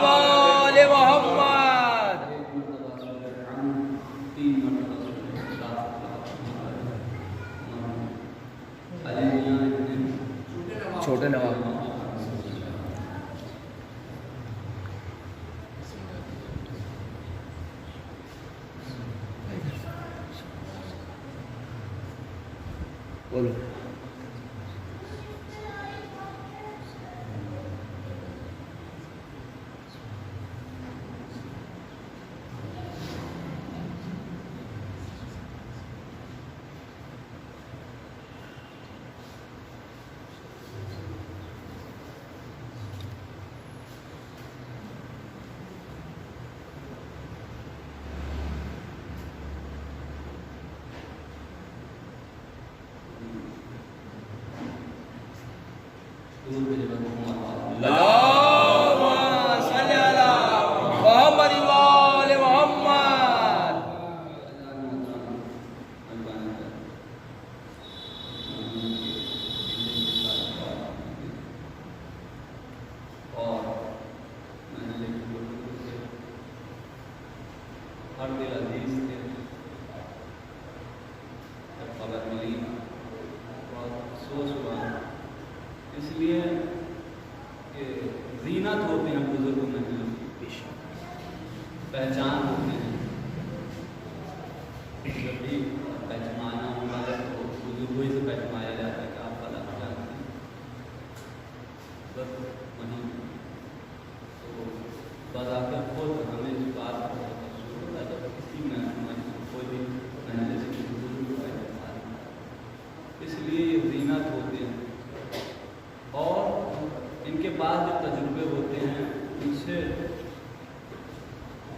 وآل محمد. چھوٹے نواب بولو. اللهم صل على محمد وآل محمد. ہر دل عزیز تھے جب خبر ملی بہت افسوس ہوا، اس لیے کہ زینت ہوتے ہیں بزرگ محلوں کی، پہچان ہوتے ہیں. جب بھی پہچانا ہوگا تو بزرگوں ہی سے پہچایا جاتا ہے کہ آپ فلاں جانتے ہیں، بس وہیں. تو بذاکر خود ہمیں اس بات کا بہت افسوس ہوتا ہے جب کسی میں کوئی بھی محلے سے کسی بزرگ کو پہچانا. اس لیے یہ زینت ہوتے ہیں، اور ان کے بعد جو تجربے ہوتے ہیں ان سے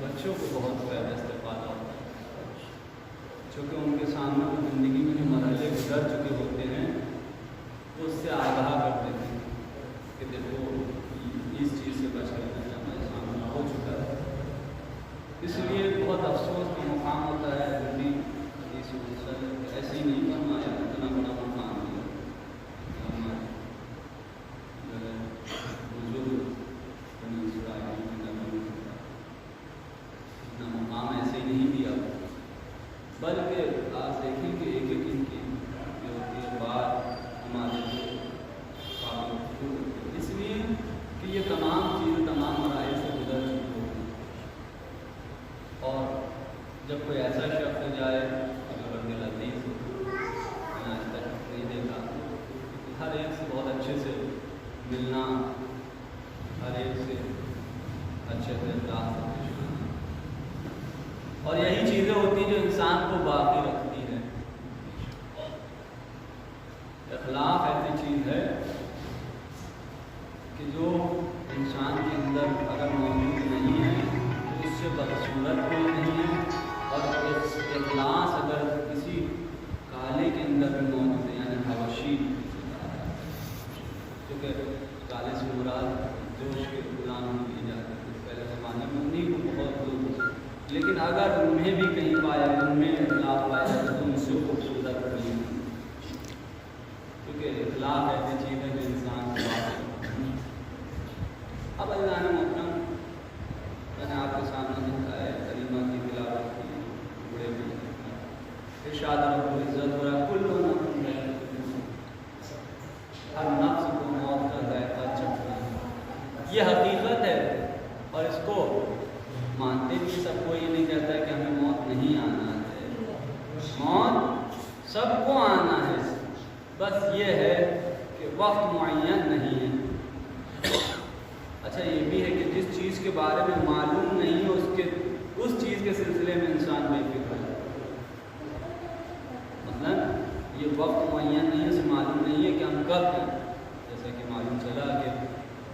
بچوں کو بہت فائدہ استفادہ ہوتا ہے، چونکہ ان کے سامنے وہ زندگی میں جو مرحلے گزر چکے ہوتے ہیں وہ اس سے آگاہ کرتے ہیں کہ دیکھو اس چیز سے بچ کر ہمارے سامنے ہو چکا ہے. اس لیے بہت افسوس کا مقام ہوتا ہے. نبی اس مسئلہ ایسے ہی نہیں فرمایا، اتنا بڑا مقام دیا بلکہ آپ دیکھیں کہ ایک ایک ان کی جو ہوتی ہے بات ہمارے قابل، اس لیے کہ یہ تمام چیزیں تمام مراحل سے گزر چکی ہوتی ہیں. اور جب کوئی ایسا شخص جائے جو رب العزیز میں نے آج تک نہیں دیکھا، ہر ایک سے بہت اچھے سے ملنا، ہر ایک سے اچھے سے اخلاق سے پیش آنا، اور یہی چیزیں ہوتی ہیں جو انسان کو باقی رکھتی ہیں. اخلاق ایسی چیز ہے کہ جو انسان کے اندر اگر موجود نہیں ہے تو اس سے بدصورت کوئی نہیں ہے، اور اخلاص اگر کسی کالے کے اندر بھی موجود ہے، یعنی حبشی، کیونکہ کالے سے مراد جوش کے غلام دی جاتے ہیں پہلے زمانے میں، انہیں کو بہت لوگ، لیکن اگر انہیں بھی کہیں پایا، ان میں اخلاق پایا تو ان سے خوبصورت نہیں ہے، کیونکہ اخلاق ایسی چیز ہے جو انسان کو باقی. اب اللہ نے محترم، میں نے آپ کے سامنے دکھایا کلمہ کی تلاوت کی، بڑے بھی ارشاد رب العزت ہو رہا کل نفس ہر نفس کو موت کا ذائقہ چکھنا ہے. یہ حقیقت ہے، اور اس کو مانتے بھی سب کو یہ نہیں کہتا ہے کہ ہمیں موت نہیں آنا ہے. موت سب کو آنا ہے، بس یہ ہے کہ وقت معین نہیں ہے. اچھا یہ بھی ہے کہ جس چیز کے بارے میں معلوم نہیں ہے اس چیز کے سلسلے میں انسان بے فکر ہے. مطلب یہ وقت معین نہیں ہے، اسے معلوم نہیں ہے کہ ہم کب ہیں. جیسا کہ معلوم چلا کہ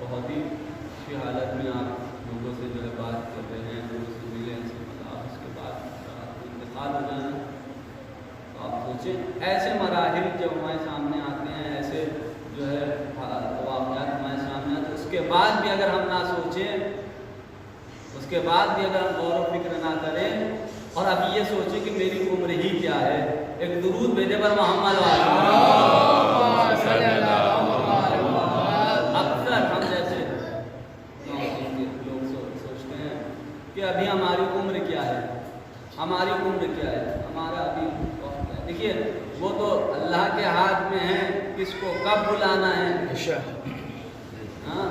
بہت ہی اچھی حالت میں آپ لوگوں سے جو ہے بات کر رہے ہیں، لوگوں سے ملے ہیں، اس کے بعد انتقال ہو جانا. تو آپ سوچیں ایسے مراحل جب ہمارے سامنے آتے ہیں، ایسے جو ہے واقعات ہمارے سامنے آتے ہیں، اس کے بعد بھی اگر ہم نہ سوچیں، اس کے بعد بھی اگر ہم غور و فکر نہ کریں، اور اب یہ سوچیں کہ میری عمر ہی کیا ہے، ایک درود بھیجے پر محمد اکثر ہم جیسے لوگ کہ ابھی ہماری عمر کیا ہے، ہماری عمر کیا ہے، ہمارا ابھی وقت ہے۔ دیکھیے وہ تو اللہ کے ہاتھ میں ہے کس کو کب بلانا ہے۔ ہاں،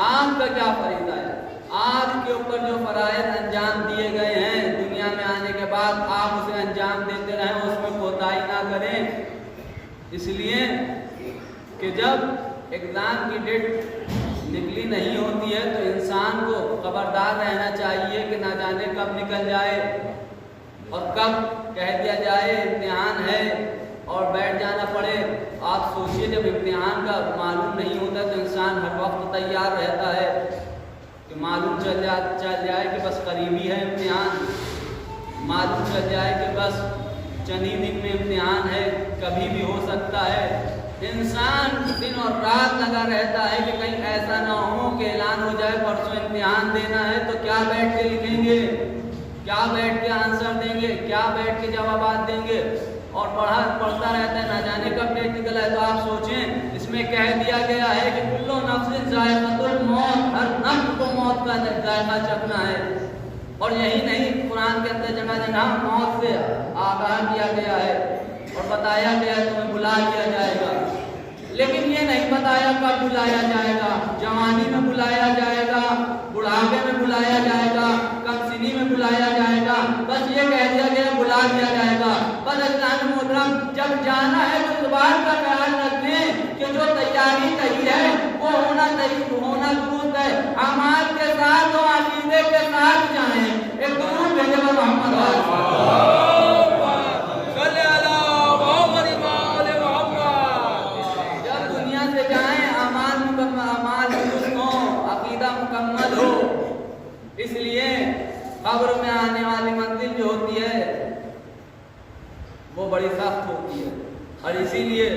آپ کا کیا فریضہ ہے؟ آپ کے اوپر جو فرائض انجام دیے گئے ہیں دنیا میں آنے کے بعد آپ اسے انجام دیتے رہیں، اس میں کوتاہی نہ کریں۔ اس لیے کہ جب ایگزام کی ڈیٹ نکلی نہیں ہوتی ہے تو انسان کو خبردار رہنا چاہیے کہ نہ جانے کب نکل جائے اور کب کہہ دیا جائے امتحان ہے اور بیٹھ جانا پڑے۔ آپ سوچئے جب امتحان کا معلوم نہیں ہوتا تو انسان ہر وقت تیار رہتا ہے کہ معلوم چل جائے کہ بس قریبی ہے امتحان، معلوم چل جائے کہ بس چند ہی دن میں امتحان ہے، کبھی بھی ہو سکتا ہے۔ انسان دن اور رات لگا رہتا ہے کہ کہیں ایسا نہ ہو کہ اعلان ہو جائے پرسوں امتحان دینا ہے تو کیا بیٹھ کے لکھیں گے، کیا بیٹھ کے آنسر دیں گے، کیا بیٹھ کے جوابات دیں گے، اور پڑھتا رہتا ہے، نہ جانے کب ڈیٹ نکلا ہے۔ تو آپ سوچیں اس میں کہہ دیا گیا ہے کہ کلو نفس ذائقۃ الموت، ہر نفس کو موت کا ذائقہ چکھنا ہے۔ اور یہی نہیں، قرآن کے اندر جگہ جگہ موت سے آگاہ کیا گیا ہے اور بتایا گیا ہے تمہیں بلا لیا جائے گا، لیکن یہ نہیں بتایا کب بلایا جائے گا۔ جوانی میں بلایا جائے گا، بڑھاپے میں بلایا جائے گا، کم سنی میں بلایا جائے گا، بس یہ کہہ دیا گیا بلا دیا جائے گا۔ بس اسلام محترم جب جانا ہے تو اس بات کا خیال رکھیں کہ جو تیاری کہی ہے وہ ہونا درست ہے، اعمال کے ساتھ اور عقیدے کے ساتھ جائیں۔ ایک درود بھیجے محمد مکمل ہو۔ اس لیے قبر میں آنے والی منزل جو ہوتی ہے وہ بڑی سخت ہوتی ہے، اور اسی لیے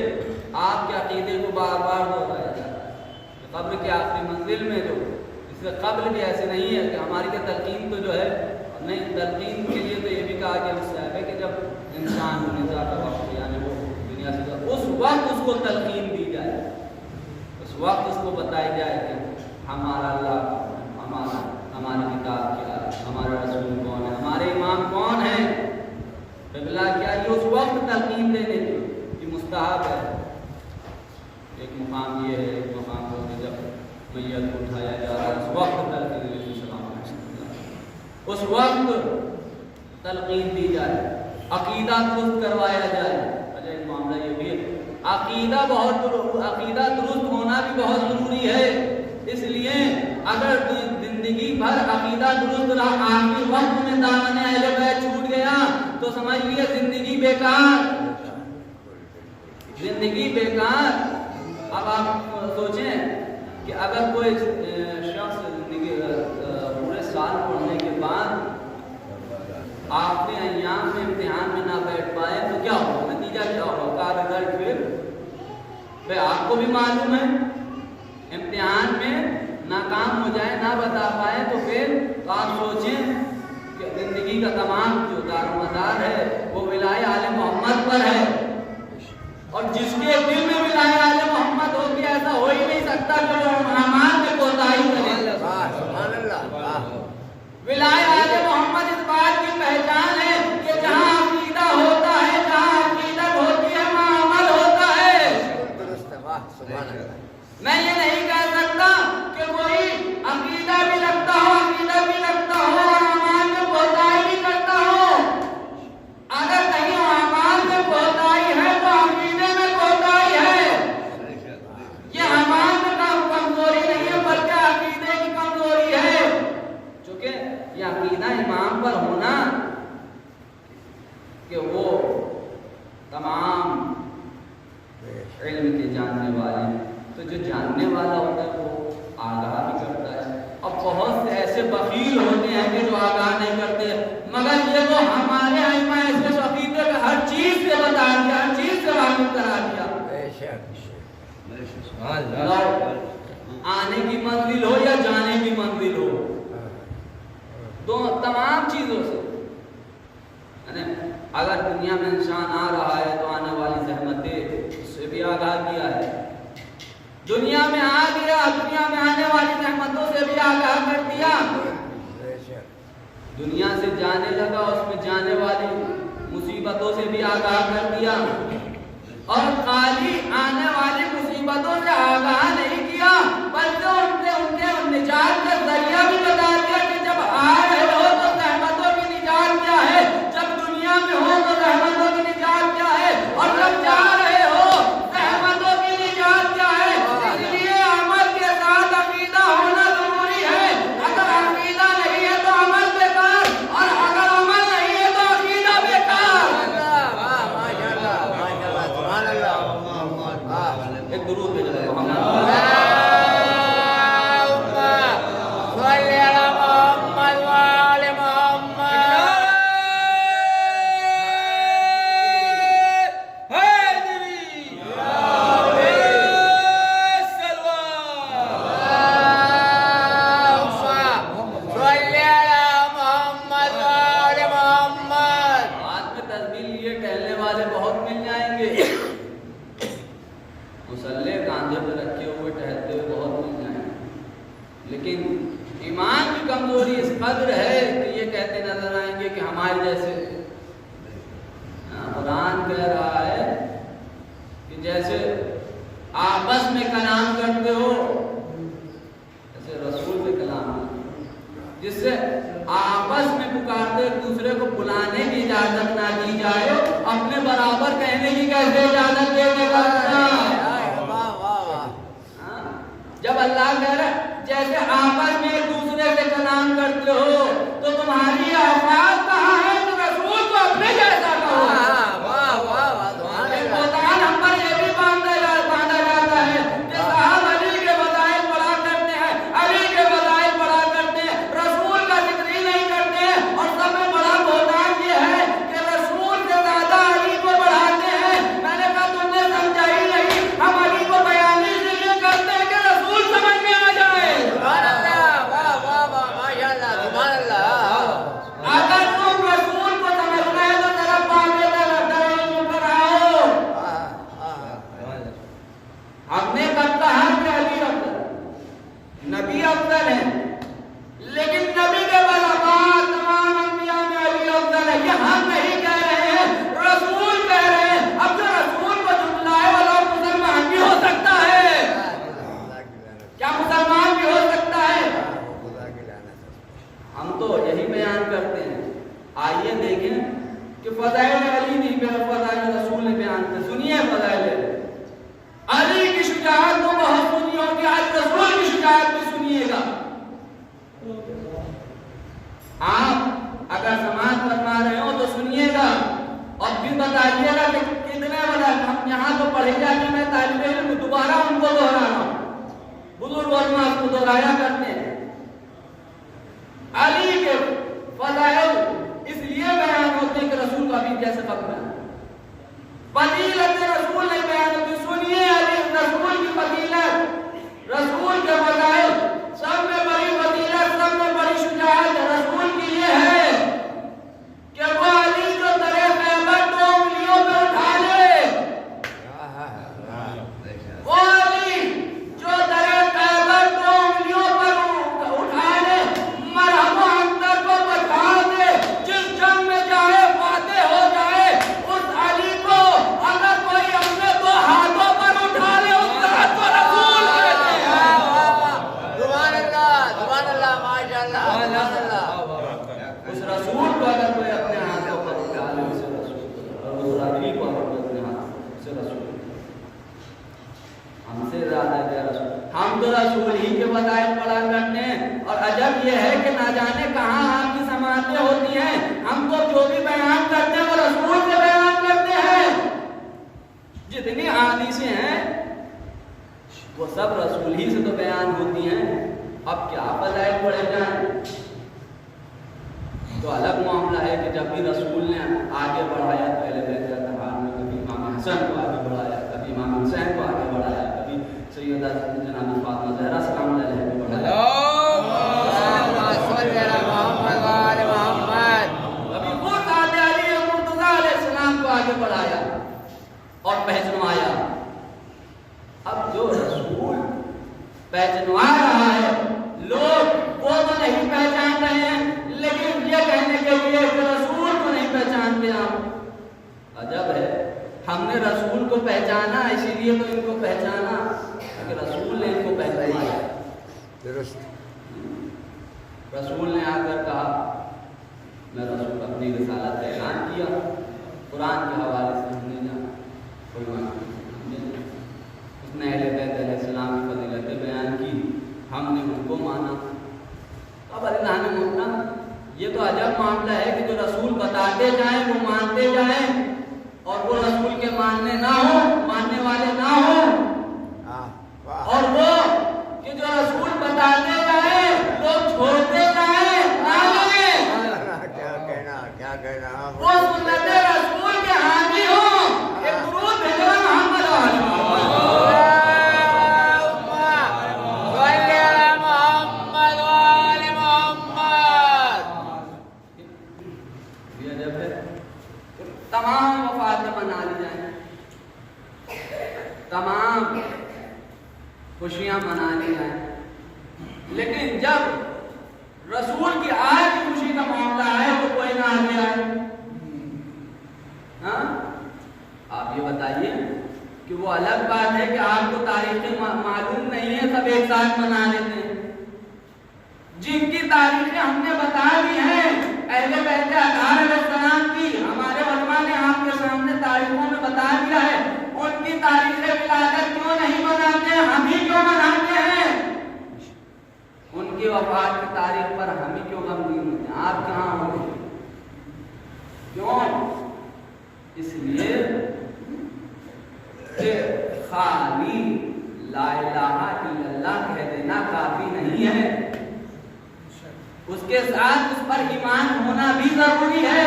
آپ کے عقیدے کو بار بار دہرایا جاتا ہے کہ قبر کی آخری منزل میں جو اس سے قبل بھی ایسے نہیں ہے کہ ہماری کے تلقین تو جو ہے نہیں، تلقین کے لیے تو یہ بھی کہا گیا اس سے ہے کہ جب انسان نزا کا وقت یعنی وہ دنیا سے اس وقت اس کو تلقین دی جائے، اس وقت اس کو بتائی جائے کہ ہمارا اللہ، ہماری کتاب کیا ہے، ہمارا رسول کون ہے، ہمارے امام کون ہیں، قبلہ کیا، یہ اس وقت تلقین دینے کی یہ مستحب ہے۔ ایک مقام یہ ہے، ایک مقام وہ کہ جب میت کو اٹھایا جا رہا ہے اس وقت تلقین علیہ السلام، اس وقت تلقین دی جائے، عقیدہ درست کروایا جائے۔ اچھا ایک معاملہ یہ بھی ہے، عقیدہ درست ہونا بھی بہت ضروری ہے۔ اس لیے اگر زندگی بھر عقیدہ درست رہا، آخری وقت میں دامن اہل بیت چھوٹ گیا تو سمجھ لیے زندگی بیکار، زندگی بیکار۔ اب آپ سوچیں کہ اگر کوئی شخص زندگی پورے سال پڑھنے کے بعد آخری ایام میں امتحان میں نہ بیٹھ پائے تو کیا ہوگا، نتیجہ کیا ہوگا، کا رزلٹ پھر بھائی آپ کو بھی معلوم ہے، امتحان میں ناکام ہو جائے، نہ بتا پائے تو پھر آپ سوچیں کہ زندگی کا تمام جو دار و مدار ہے وہ ولایہ آل محمد پر ہے، اور جس کے دل میں ولایہ آل محمد ہوگی ایسا ہو ہی نہیں سکتا کہ وہ اعمال میں کوتاہی کرے۔ ولایہ آل محمد اس بات کی پہچان ہے کہ جہاں عقیدہ ہوتا ہے، جہاں عقیدت ہوتی ہے وہاں عمل ہوتا ہے۔ میں یہ نہیں کہہ سکتا کہ کوئی عقیدہ بھی رکھتا ہو، عقیدہ بھی رکھتا ہو اور اعمال میں کوتاہی بھی کرتا ہو۔ اگر کہیں اعمال میں کوتاہی ہے تو عقیدے میں کوتاہی ہے، یہ اعمال میں کمزوری نہیں ہے بلکہ عقیدے کی کمزوری ہے، چونکہ یہ عقیدہ امام پر ہونا کہ وہ تمام علم کے جاننے والے ہیں، تو جو جاننے والا ہوتا ہے وہ آگاہ بھی کرتا ہے، اور بہت سے ایسے بخیل ہوتے ہیں کہ جو آگاہ نہیں کرتے، مگر یہ تو ہمارے ائمہ اس عقیدے کا ہر چیز سے بتا دیا، ہر چیز سے واقف کرا دیا۔ آنے کی منزل ہو یا جانے کی منزل ہو، تو تمام چیزوں سے اگر دنیا میں انسان آ رہا ہے تو آنے والی زحمتیں اس سے بھی آگاہ کیا ہے، دنیا میں آ گیا دنیا میں آنے والی زحمتوں سے بھی آگاہ کر دیا۔ دنیا سے جانے لگا، اس میں جانے والی مصیبتوں سے بھی آگاہ کر دیا، اور خالی آنے والی مصیبتوں سے آگاہ نہیں کیا بلکہ ان کے نجات کا ذریعہ بھی بتا دیا کہ جب آ رہے ہو تو رحمتوں کی نجات کیا ہے، جب دنیا میں ہو تو رحمتوں کی نجات کیا ہے، اور جب جا رہے ہو رحمتوں کی نجات کیا ہے۔ اس لیے عمل کے ساتھ عقیدہ ہونا ضروری ہے، اگر عقیدہ نہیں ہے تو عمل بیکار، اور اگر عمل نہیں ہے تو عقیدہ بیکار۔ ایک درود بھیجو محمد ایمان کی کمزوری اس قدر ہے کہ یہ کہتے نظر آئیں گے کہ ہمارے جیسے، قرآن کہہ رہا ہے کہ جیسے آپس میں کلام کرتے ہو ایسے رسول سے کلام، جس سے آپس میں پکارتے ایک دوسرے کو بلانے کی اجازت نہ دی جائے، اپنے برابر کہنے کی کیسے اجازت دینے کا؟ جب اللہ کہہ رہا ہے جیسے آپس میں ایک دوسرے سے کلام کرتے ہو تو تمہاری اوقات کہاں ہے تو رسول کو اپنے جیسا کہو۔ قرآن ہم پر یہ بھی باندھا جاتا ہے کہ صاحب علی کے فضائل پڑھا کرتے ہیں، علی کے فضائل پڑھا کرتے ہیں، رسول کا ذکر ہی نہیں کرتے ہیں، اور سب میں بڑا بہتان یہ ہے کہ رسول سے زیادہ علی کو بڑھاتے ہیں۔ میں نے کہا تم نے سمجھا ہی نہیں، ہم علی کو بیان اس لیے کرتے ہیں کہ رسول سمجھ میں آ جائے۔ اگر تم رسول کو سمجھنا ہے تو ذرا پانے پر آؤ۔ ہم نے کہا کہ علی افضل، نبی افضل ہے، لیکن نبی کے بعد تمام انبیاء میں علی افضل ہے، یہ ہم نہیں کہہ رہے ہیں، رسول کہہ رہے ہیں۔ اب جو رسول کو جھٹلائے والا مسلمان بھی ہو سکتا ہے، کیا مسلمان بھی ہو سکتا ہے؟ ہم تو یہی بیان کرتے ہیں۔ آئیے دیکھیں کہ فضائل علی نہیں پہ فضائل رسول نے بیان کیا۔ سنیے فضائل علی کی شجاعت تو بہت سنی ہوگی، آج رسول کی شجاعت بھی سنیے گا۔ آپ اگر سماعت فرما رہے ہو تو سنیے گا اور بھی بتائیے گا کہ کتنے بڑا ہم یہاں تو پڑھے جاتے، میں طالب علم دوبارہ ان کو دہرا رہا ہوں، بزرگ علماء کو دہرایا کرتے ہیں۔ علی کے فضائل اس لیے بیان ہوتے ہیں کہ رسول کا بھی جیسے فضل ہے، فضیلت رسول نہیں بیان ہوتی۔ سنیے علی رسول کی فضیلت، رسول کے فضائل، سب میں بڑی فضیلت، سب میں بڑی شجاعت رسول کی یہ ہے کہ وہ علی جو درے خیبر 2 انگلیوں پہ اٹھا لے، وہ علی جو درے خیبر 2 انگلیوں پر اٹھا لے، مرحبا اندر کو بچا دے، جس جنگ میں جائے فاتح ہو جائے، اس علی کو اگر کوئی اپنے 2 ہاتھوں پر اٹھا لے اس ذات کو رسول کہتے ہیں۔ سبحان اللہ ماشاء اللہ۔ اس رسول کو اگر کوئی اپنے ہاتھوں پر اٹھا لے اسے رسول، اور اس علی کو اگر اپنے ہاتھ سے رسول، ہم سے زیادہ کیا رسول؟ ہم تو رسول ہی کے فضائل پڑھا کرتے ہیں، اور عجب یہ ہے کہ نہ جانے کہاں آپ کی سماعتیں ہوتی ہیں، ہم تو جو بھی بیان کرتے ہیں وہ رسول کے بیان کرتے ہیں۔ جتنی حدیثیں ہیں وہ سب رسول ہی سے تو بیان ہوتی ہیں، اب کیا فضائل پڑھے جائیں؟ تو الگ معاملہ ہے کہ جب بھی رسول نے آگے بڑھایا، پہلے بیت الحال میں کبھی امام حسن کو آگے بڑھایا، کبھی امام حسین کو آگے بڑھایا، کبھی سیدہ جناب فاطمہ زہرا سلام علیہ کو بڑھایا، کبھی خود آدھے علی مرتضیٰ علیہ السلام کو آگے بڑھایا اور پہچنوایا۔ اب جو رسول پہچنوا رہا ہے لوگ وہ پہچانا، اسی لیے تو ان کو پہچانا کہ رسول نے ان کو پہچانا. درست. رسول نے آ کر کہا، میں رسول اپنی رسالت کا اعلان کیا، قرآن کے حوالے سے ہم نے جانا، اس نے اہل بیت علیہ السلام کی فضیلتیں بیان کی، ہم نے ان کو مانا. اب اللہ نے محترم یہ تو عجب معاملہ ہے کہ جو رسول بتاتے جائیں وہ مانتے جائیں، اور وہ رسول کے ماننے نہ ہو، ماننے والے نہ ہوں، اور وہ کہ جو رسول بتاتے جائیں لوگ چھوڑتے جائیں، نہ مانیں. کیا کہنا وہ سنت رسول کے حامی ہوں کہ درود بھیجو محمد تمام وفات منا لی جائیں، تمام خوشیاں منا لی جائیں، لیکن جب رسول کی آج کی خوشی کا معاملہ ہے تو کوئی نہ آگے آئے. ہاں آپ یہ بتائیے کہ وہ الگ بات ہے کہ آپ کو تاریخیں معلوم نہیں ہے، سب ایک ساتھ منا لیتے ہیں. جن کی تاریخیں ہم نے بتا دی ہیں اہل بیت اطہار علیہ السلام کی، ہمارے علماء نے آپ کے سامنے تاریخوں میں بتا دیا ہے، ان کی تاریخ ولادت کیوں نہیں مناتے ہیں؟ ہم ہی کیوں مناتے ہیں؟ ان کی وفات کی تاریخ پر ہم ہی کیوں غمگین ہوتے ہیں؟ آپ کہاں ہوتے ہیں؟ کیوں؟ اس لیے کہ خالی لا الہ الا اللہ کہہ دینا کافی نہیں ہے، اس کے ساتھ اس پر ایمان ہونا بھی ضروری ہے.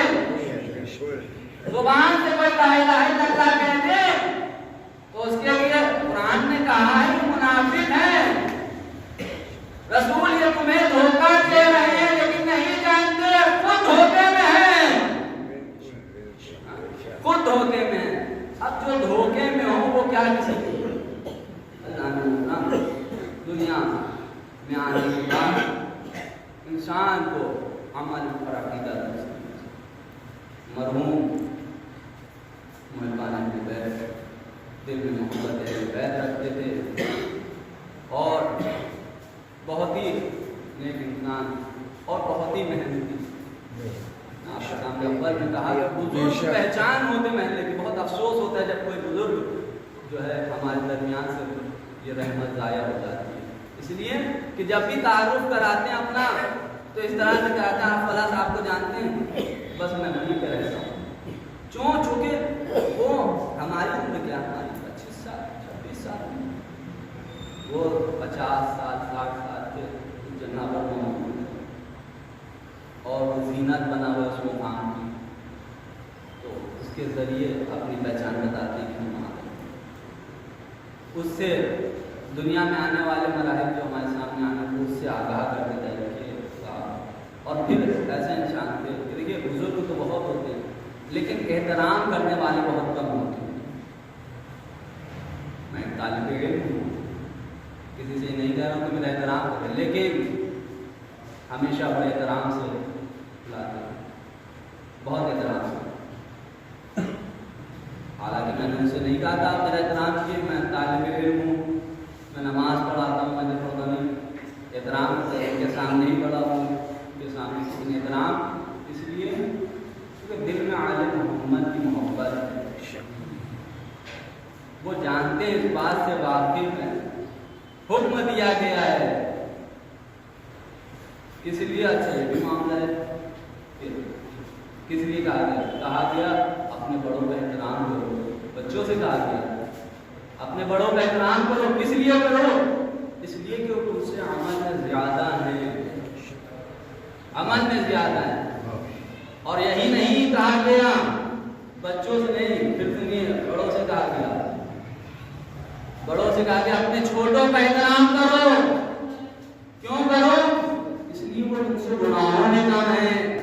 زبان سے کوئی لا الہ الا اللہ کہہ دے تو اس کے لیے قرآن نے کہا ہے کہ منافق ہے. رسول یہ تمہیں دھوکہ دے رہے ہیں لیکن نہیں جانتے، خود دھوکے میں ہیں، خود دھوکے میں ہیں. اب جو دھوکے میں ہو وہ کیا کسی اللہ نے دنیا میں آنے کے بعد انسان کو عمل پر عقیدت مرحوم محبان بیت دل میں محبت بیت رکھتے تھے اور بہت ہی نیک انسان اور بہت ہی محنتی. آپ کے سامنے اول نے کہا کہ بزرگ پہچان ہوتے محلے کی. بہت افسوس ہوتا ہے جب کوئی بزرگ جو ہے ہمارے درمیان سے یہ رحمت ضائع ہو جاتی ہے. اس لیے کہ جب بھی تعارف کراتے ہیں اپنا تو اس طرح سے کہتے ہیں آپ فلاں صاحب کو جانتے ہیں، بس میں وہیں پہ رہتا ہوں. چونکہ وہ ہماری عمر کیا ہماری 25 سال 26 سال، وہ 50 سال 60 سال کے جناب اور وہ زینت بنا ہوا اس کو کام کی، تو اس کے ذریعے اپنی پہچان بتاتے ہیں کہ ہم آتے ہیں. اس سے دنیا میں آنے والے مراحل جو ہمارے سامنے آنے کو اس سے آگاہ کر دیتا ہے کہ اور پھر ایسے انسان تھے. دیکھیے بزرگ تو بہت ہوتے ہیں لیکن احترام کرنے والے بہت کم ہوتے ہیں. میں طالب علم ہوں، کسی سے نہیں کہہ رہا ہوں کہ میرا احترام کرے، لیکن ہمیشہ بڑے احترام سے لاتے ہیں، بہت احترام سے. حالانکہ میں نے ان سے نہیں کہا تھا میرا احترام کیے، میں طالب علم ہوں، میں نماز پڑھاتا ہوں، میں پڑھتا نہیں، احترام کے سامنے ہی پڑھا ہوں کے سامنے. لیکن احترام اس لیے کیونکہ دل میں عالم محمد کی محبت ہے، وہ جانتے ہیں، اس بات سے واقف ہیں، حکم دیا گیا ہے. اس لیے اچھا یہ بھی معاملہ ہے، کس لیے کہا گیا اپنے بڑوں کا احترام کرو. بچوں سے کہا گیا اپنے بڑوں کا احترام کرو. کس لیے کرو؟ اس لیے کہ وہ تم سے عمل میں زیادہ ہیں، عمل میں زیادہ ہیں. اور یہی نہیں کہا گیا بچوں سے نہیں، پھر سنیے بڑوں سے کہا گیا، بڑوں سے کہا گیا اپنے چھوٹوں کا احترام کرو. کیوں کرو؟ اس لیے وہ تم سے گناہوں میں کم ہے،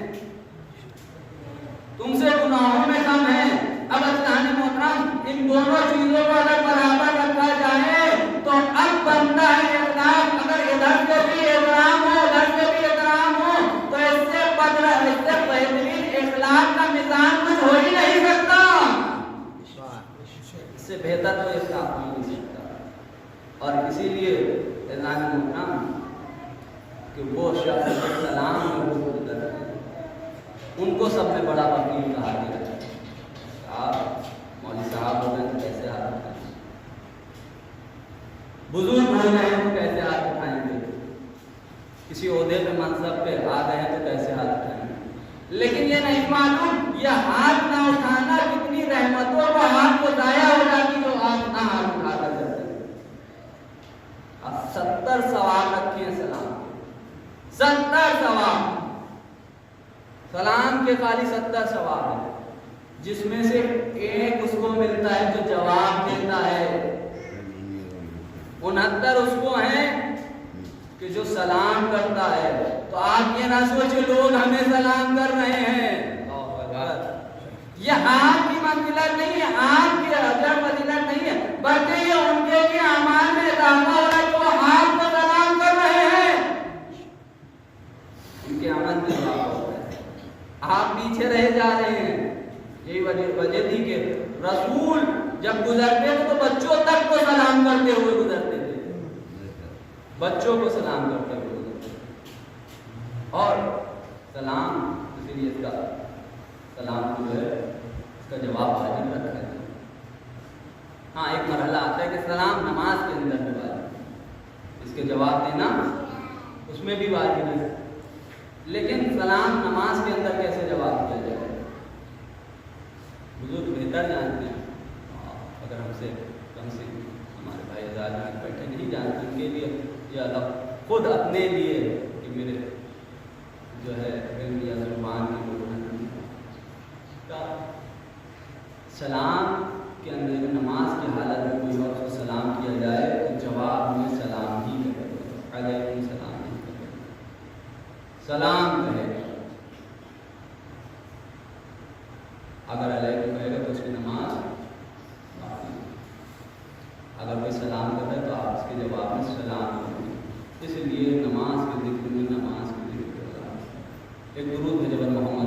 تم سے گناہوں میں کم ہے. اب اللہ نے محترم ان دونوں چیزوں کو اگر برابر رکھا جائے تو اب بنتا ہے اخلاق. اگر ادھر سے بھی احترام ہو ادھر سے بھی احترام ہو تو اس سے بہترین اخلاق کا میزان کچھ ہو ہی نہیں سکتا. اس سے بہتر اسی لیے اعلان محترم کہ وہ شخص سلام میں گزر ان کو سب سے بڑا وکیل کہا گیا. آپ مولوی صاحب ہو گئے تو کیسے ہاتھ اٹھائیں گے, بزرگ ہو گئے ہیں تو کیسے ہاتھ اٹھائیں گے, کسی عہدے پہ منصب پہ آ گئے ہیں تو کیسے ہاتھ اٹھائیں گے. لیکن یہ نہیں معلوم یہ ہاتھ نہ اٹھانا کتنی رحمتوں کا ہاتھ کو ضائع ہو جاتی جو آپ نہ ہاتھ اٹھا کر کرتے ہیں. اب 70 ثواب رکھے ہیں سلام, 70 ثواب, سلام کے خالی 70 ثواب ہیں, جس میں سے ایک اس کو ملتا ہے جو جواب دیتا ہے, 69 اس کو ہیں کہ جو سلام کرتا ہے. تو آپ یہ نہ سوچے لوگ ہمیں سلام کر رہے ہیں, یہ آپ کی منزلت نہیں ہے, آپ کی اجر فضیلت نہیں ہے, بلکہ یہ ان کے اعمال میں اضافہ ہو رہا ہے کہ وہ آپ کو سلام کر رہے ہیں, ان کے عمل میں اضافہ ہو رہا ہے, آپ پیچھے رہ جا رہے ہیں. یہی وجہ تھی کہ رسول جب گزرتے تھے تو بچوں تک کو سلام کرتے ہوئے گزرتے تھے, بچوں کو سلام کرتے ہوئے گزرتے تھے. اور سلام اسی لیے اس کا سلام جو ہے اس کا جواب واجب رکھا ہے. ہاں ایک مرحلہ آتا ہے کہ سلام نماز کے اندر بھی واجب, اس کے جواب دینا اس میں بھی واجب ہے, لیکن سلام نماز کے اندر کیسے جواب دیا جائے بزرگ بہتر جانتے ہیں. اگر ہم سے کم سے ہمارے بھائی آزاد بیٹھے نہیں جانتے, ان کے لیے یہ الگ خود اپنے لیے کہ میرے جو ہے علم یا زبان کی کا سلام کے اندر نماز کی حالت میں کوئی وقت کو سلام کیا جائے تو جواب میں سلام ہی کرے, علیکم السلام ہی کرے, سلام کہے. اگر علیکم کہے گا تو اس کی نماز باقی, اگر کوئی سلام کر رہا ہے تو آپ اس کے جواب میں سلام کریں. اس لیے نماز کے ذکر میں نماز کے ذکر کرنا. ایک درود ہے جب محمد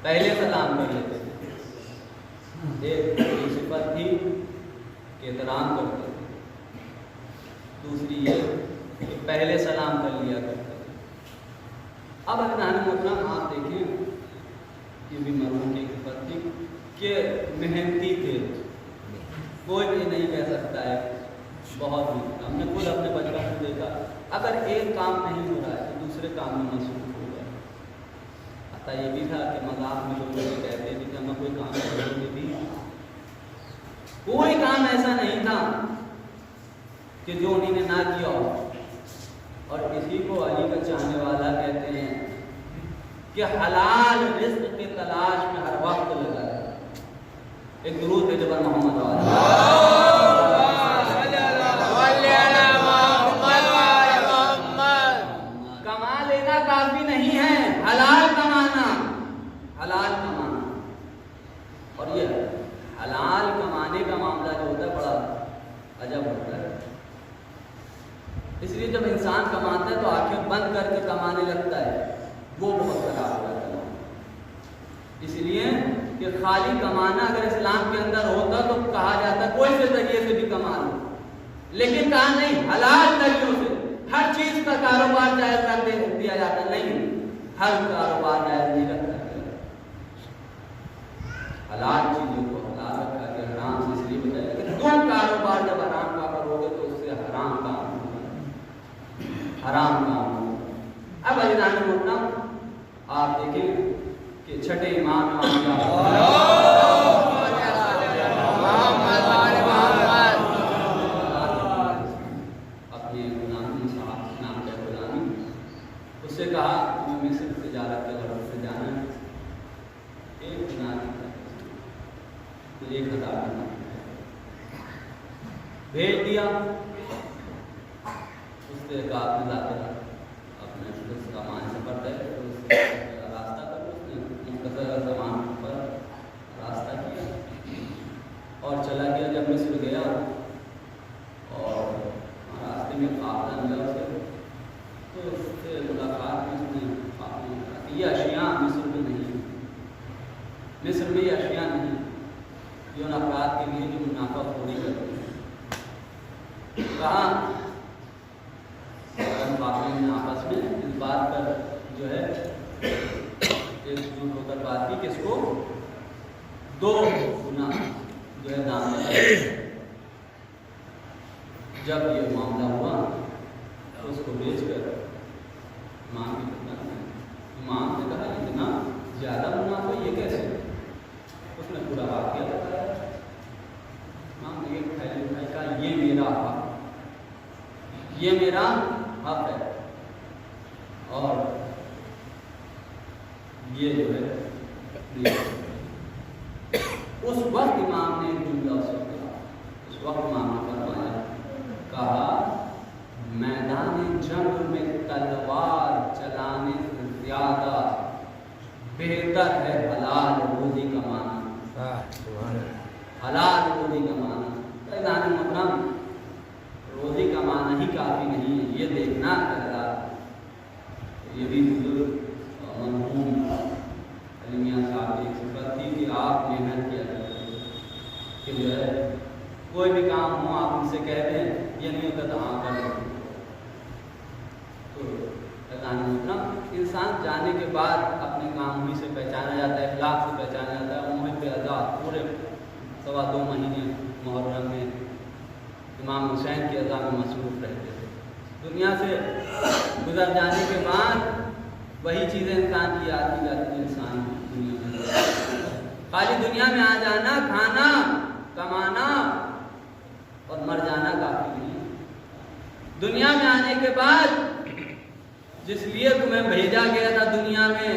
پہلے سلام کر لیتے تھے. ایک صفت تھی کہ احترام کرتے تھے, دوسری یہ کہ پہلے سلام کر لیا کرتے تھے. اب اگر محترم آپ دیکھیں یہ بھی مرحوم کی صفت تھی کہ محنتی تھے, کوئی بھی نہیں کہہ سکتا ہے بہت ہی. ہم نے خود اپنے بچپن میں دیکھا اگر ایک کام نہیں ہو رہا ہے تو دوسرے کام میں مصروف ہو گئے. یہ بھی تھا کہ مذاق میں لوگ کہتے تھے کہ ہمیں کوئی کام کرنے بھی, کوئی کام ایسا نہیں تھا کہ جو انہیں نے نہ کیا ہو. اور اسی کو علی کا چاہنے والا کہتے ہیں کہ حلال رزق کی تلاش میں ہر وقت لگا ہے. ایک درود ہے جب محمد کما لینا کافی نہیں ہے, حلال کمانا, حلال کمانا. اور یہ حلال کمانے کا معاملہ جو ہوتا ہے بڑا عجب ہوتا ہے. اس لیے جب انسان کماتا ہے تو آنکھیں بند کر کے کمانے لگتا ہے, وہ بہت خراب ہو جاتا ہے. اس لیے کہ خالی کمانا اگر اسلام کے اندر ہوتا تو کہا جاتا کوئی سے ذریعے سے بھی کما لو, لیکن کہا نہیں حلال ذریعوں سے ہر چیز کا کاروبار جائز کر دیا جاتا. نہیں, ہر کاروبار جائز نہیں رکھا گیا, حلال چیزوں کو حلال رکھا گیا, حرام سے اس لیے بتایا کہ تم کاروبار جب حرام کا کرو گے تو اس سے حرام کام ہوگا, حرام کام ہوگا. اب عزیزان محترم آپ دیکھیں کہ چھٹے امام سے کہا میں صرف تجارت کے غرض سے جانا ہے, ایک گناہ تو 1000 بھیج دیا. اس سے کہا اپنے ذات اپنے سامان سے پڑتا ہے راستہ کر اور چلا گیا. جب مصر گیا اور راستے میں قافلہ ملا اسے تو اس سے ملاقات میں اس نے یہ اشیاء مصر میں نہیں، مصر میں یہ اشیاء نہیں جو ان افراد کے لیے جو منافع خوری کرتے ہیں. کہاں قافلے میں آپس میں اس بات پر جو ہے ایک جھوٹ ہو کر بات کی کہ اس کو 2 گنا جو ہے دام لگا. جب یہ معاملہ ہوا تو اس کو بیچ کر امام کی خدمت میں امام نے کہا اتنا زیادہ منافع یہ کیسے؟ اس نے پورا واقعہ بتایا. امام نے یہ کہا یہ میرا حق، یہ میرا حق ہے. اور یہ جو ہے اس وقت امام نے جملہ سے کہا، اس وقت امام نے فرمایا، کہا میدان جنگ میں تلوار چلانے سے زیادہ بہتر ہے حلال روزی کمانا. حلال روزی کمانا. میدان محترم روزی کمانا ہی کافی نہیں ہے، یہ دیکھنا پہلا. یہ بھی بزرگ مرحوم علی میاں صاحب کی صفت تھی کہ آپ محنت کیا کرتے کہ جو ہے کوئی بھی کام ہو آپ ان سے کہہ دیں، یہ نہیں ہوتا تو ہاں کر دیں. تو انسان جانے کے بعد اپنے کام ہی سے پہچانا جاتا ہے، اخلاق سے پہچانا جاتا ہے. محب آزاد پورے 2.25 مہینے محرم میں امام حسین کی اذا میں مصروف رہتے تھے. دنیا سے گزر جانے کے بعد وہی چیزیں انسان کی یاد کی جاتی ہیں. انسان دنیا میں خالی دنیا میں آ جانا، کھانا کمانا اور مر جانا کافی نہیں ہے. دنیا میں آنے کے بعد جس لیے تمہیں بھیجا گیا تھا دنیا میں،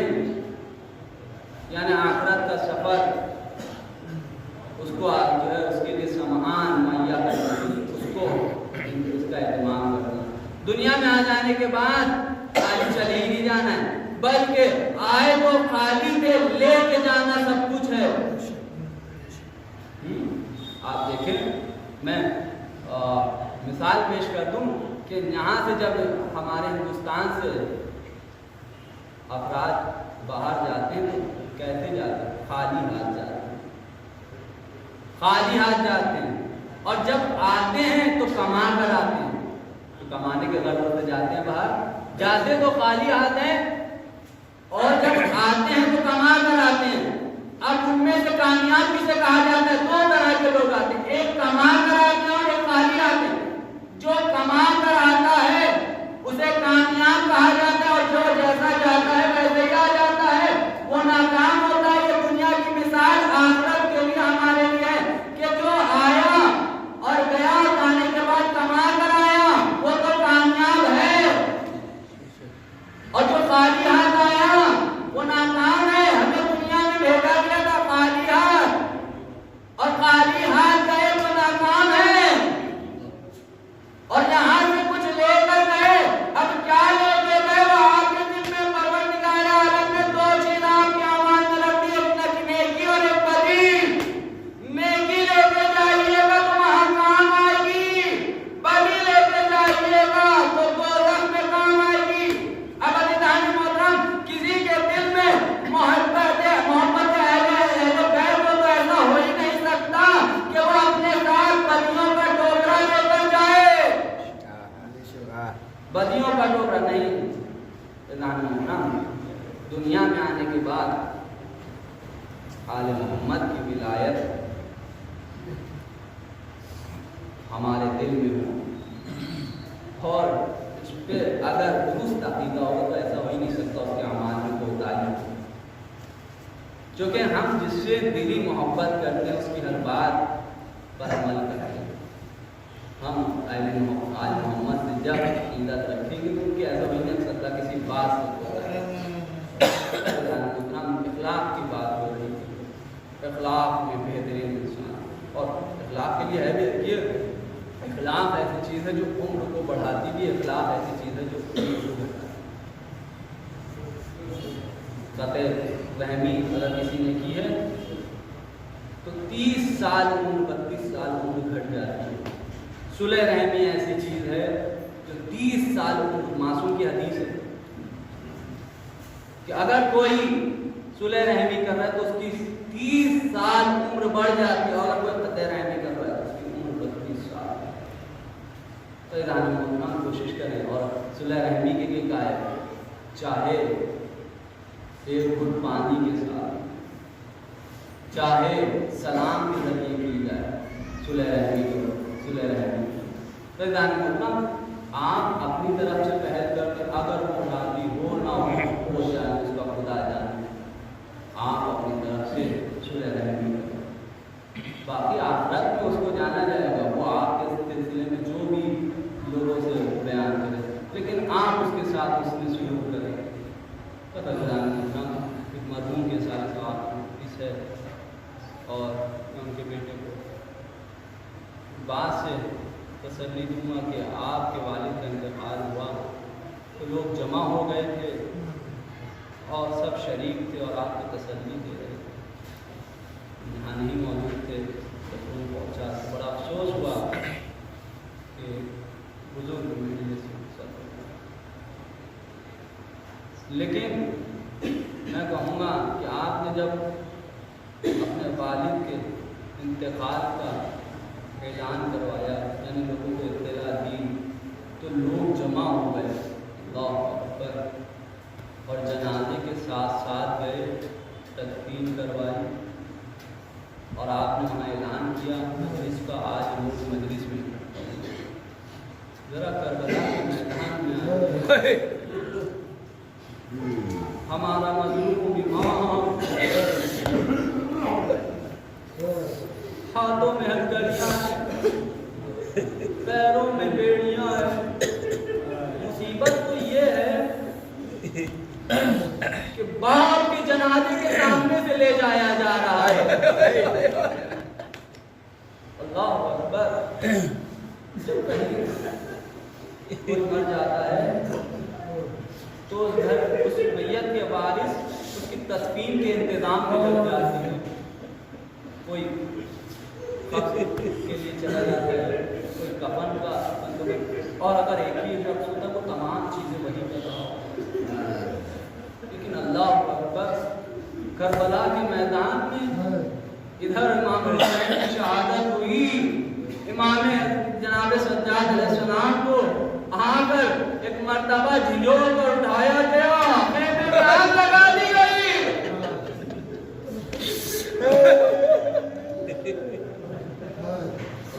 یعنی آخرت کا سفر، اس کو جو ہے اس کے لیے سامان مہیا کرنا، اس کو اس کا اہتمام کرنا. دنیا میں آ جانے کے بعد خالی چلے ہی نہیں جانا ہے، بلکہ آئے تو خالی کے لے کے جانا سب کچھ ہے. آپ دیکھیں، میں مثال پیش کر دوں کہ یہاں سے جب ہمارے ہندوستان سے افراد باہر جاتے ہیں کیسے جاتے ہیں؟ خالی ہاتھ جاتے ہیں، خالی ہاتھ جاتے ہیں. اور جب آتے ہیں تو کما کر آتے ہیں. تو کمانے کے غرض سے جاتے ہیں باہر، جاتے تو خالی ہاتھ ہیں اور جب آتے ہیں تو کما کر آتے ہیں. اب ان میں سے کامیاب کسے کہا جاتا ہے؟ 2 طرح کے لوگ آتے ہیں، ایک کما کر آتے ہیں اور ایک خالی آتے ہیں. جو کما کر آتا ہے اسے کامیاب کہا جاتا ہے، اور جو جیسا جاتا ہے ویسے ہی آ جاتا ہے وہ ناکام ہوتا ہے. یہ دنیا کی مثال آخرت کے لیے ہمارے لیے ہے کہ جو آیا اور گیا، جانے کے بعد کما کر آیا وہ تو کامیاب ہے، اور جو خالی ہاتھ آیا وہ ناکام ہے. ہمیں دنیا میں بھیجا گیا تھا خالی ہاتھ، اور خالی ہاتھ گئے تو ناکام ہے. اور یہاں سے کچھ لے کر گئے، اب کیا لے کے گئے؟ وہ آپ کے دل میں پروردگار عالم نے 2 چیز آپ کی آواز میں رکھ دی، ایک نیکی اور ایک بدی. نیکی لے کے جائیے گا تو وہاں کام آئے گی، بدی لے کے جائیے گا تو دوزخ میں کام آئے گی. اب عزیزان محترم، کسی کے دل میں محبت اہل بیت کو تو ایسا ہو ہی نہیں سکتا کہ وہ اپنے ساتھ بدیوں کا ٹوکرا لے کر جائے. بدیوں کا ٹوکرا نہیں. دنیا میں آنے کے بعد آل محمد کی ولایت ہمارے دل میں ہو، اور اس پہ اگر درست عقیدہ ہوگا تو ایسا ہو ہی نہیں سکتا اس کے اعمال میں کوئی تعلق. چونکہ ہم جس سے دلی محبت کرتے ہیں اس کی ہر بات پر عمل کرتے ہیں. ہم آل محمد سے جب عقیدت رکھیں گے تو ان کی ایسا ہو ہی نہیں سکتا کسی بات سے ہوتا ہے. اخلاق کی بات ہو رہی ہے، اخلاق میں بہترین انسان، اور اخلاق کے لیے ہے بھی یہ اخلاق ایسی چیز ہے جو عمر کو بڑھاتی بھی، اخلاق ایسی چیز ہے جو عمر کو بڑھاتی. قطع رحمی اگر کسی نے کی ہے تو 30 سال عمر 32 سال عمر گھٹ جاتی ہے۔ صلح رحمی ایسی چیز ہے جو 30 سال عمر، معصوم کی حدیث ہے کہ اگر کوئی صلح رحمی کر رہا ہے تو اس کی 30 سال عمر بڑھ جاتی ہے، اور اگر کوئی قطع رحمی کر رہا ہے تو اس کی عمر 32 سال۔ تو ایرانی مسلمان کوشش کریں اور صلح رحمی کے لیے کہا ہے، چاہے ایک گھٹ پانی کے ساتھ، چاہے سلام کے ذریعے کی جائے صلح رحمی۔ تو ایرانی مسلمان آپ اپنی طرف سے پہل کر کے اگر وہ راضی ہو نہ ہو جائے اس کا خدا جانے، آپ اپنی طرف سے صلح رحمی کریں۔ باقی آخرت میں اس کو جانا جائے گا، وہ آپ کے سلسلے میں جو بھی لوگوں سے بیان کرے، لیکن آپ اس کے ساتھ اس میں سلوک کریں۔ پتہ ایک مرحوم کے ساتھ اس ہے، اور میں ان کے بیٹے کو بات سے تسلی دوں گا کہ آپ کے والد کا انتقال ہوا تو لوگ جمع ہو گئے تھے اور سب شریک تھے اور آپ کو تسلی دے رہے تھے، یہاں نہیں موجود تھے تو ان پہنچا، بڑا افسوس ہوا کہ بزرگ ملنے سے لیکن میں کہوں گا کہ آپ نے جب اپنے والد کے انتقال کا اعلان کروایا، یعنی لوگوں کو اطلاع دی، تو لوگ جمع ہو گئے، اللہ اکبر، اور جنازے کے ساتھ ساتھ گئے، تدفین کروائی، اور آپ نے وہاں اعلان کیا مجلس کا، آج لوگ مجلس میں ذرا کربلا کے میدان میں آئے، ہمارا مظلوم امام، ہاتھوں میں ہتھکڑیاں ہیں، پیروں میں بیڑیاں ہیں، مصیبت تو یہ ہے کہ باپ کے جنازے کے سامنے سے لے جایا جا رہا ہے۔ اللہ اکبر۔ جب کہیں کوئی مر جاتا ہے تو اس میت کے وارث اس کی تدفین کے انتظام میں لگ جاتے ہیں، کوئی کے لیے چلا جاتا ہے، کوئی کفن کا بندوبست، اور اگر ایک ہی شخص ہوتا ہے وہ تمام چیزیں وہی کر رہا ہوتا، لیکن اللہ اکبر، کربلا کے میدان میں ادھر امام حسین کی شہادت ہوئی، امام جناب سجاد علیہ السلام کو آ کر ایک مرتبہ جھنجھوڑ کر اٹھایا گیا، خیمے میں آگ لگا دی گئی۔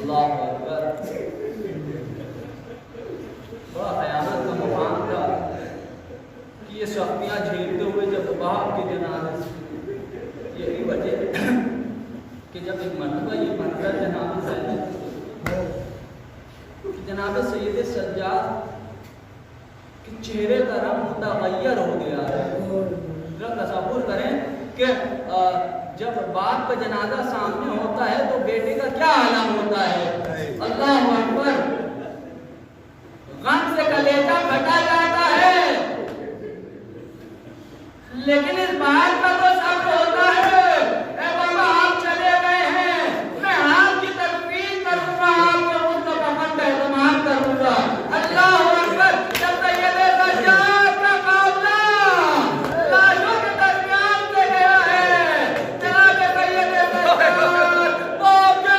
اللہ اکبر۔ بڑا خیانت کا مقام تھا کہ یہ سختیاں جھیلتے ہوئے جب باپ کے جنازے سے، یہی وجہ کہ جب ایک مرتبہ یہ منظر جناب جناب سید سجاد کے چہرے کا رنگ متغیر ہو گیا ہے۔ ذرا تصور کریں کہ جب باپ کا جنازہ سامنے ہوتا ہے تو بیٹے کا کیا عالم ہوتا ہے۔ اللہ اکبر۔ غم سے کلیجہ پھٹا جاتا ہے، لیکن اس بات کا تو صبر ہوتا ہے، اے بابا آپ چلے گئے ہیں، میں آپ کی تدفین کروں گا، آپ کے ان کا کفن کا اہتمام کروں گا۔ اللہ اکبر۔ جب سید سجاد کا قافلہ لاشوں کے درمیان سے گیا ہے، جناب سید سجاد باپ کے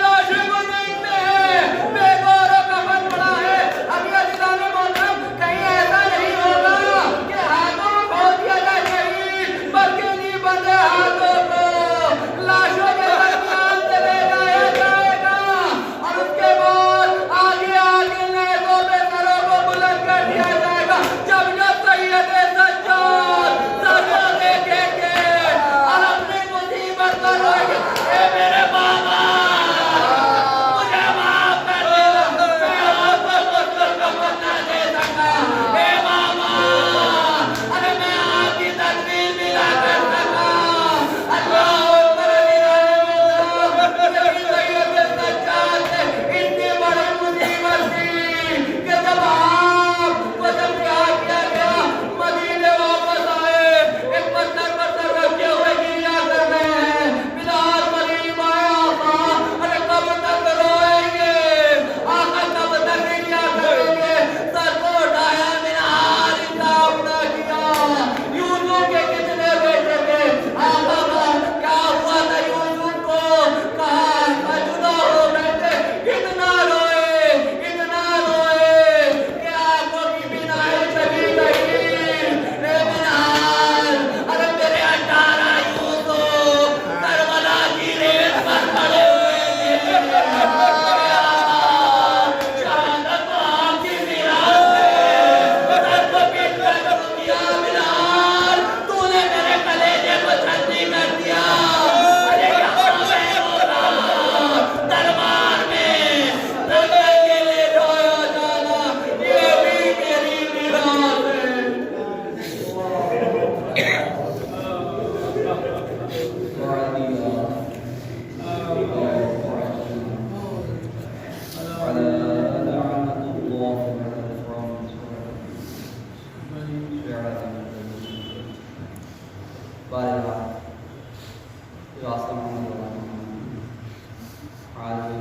حاضر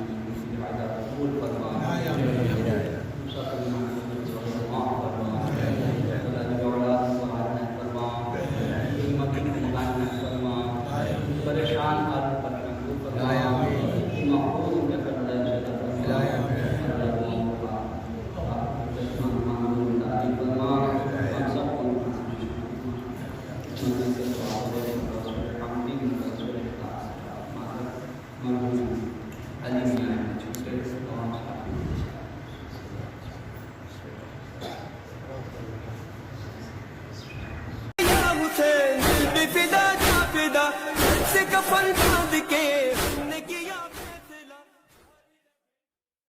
کی حاجات قبول فرما سب معاف فرما اولاد کو عنایت فرما خدمت کو عنایت فرما پریشان حالت پر محفوظ فرما محفوظ کے فرما فدا کا فدا سے کفن باندھ کے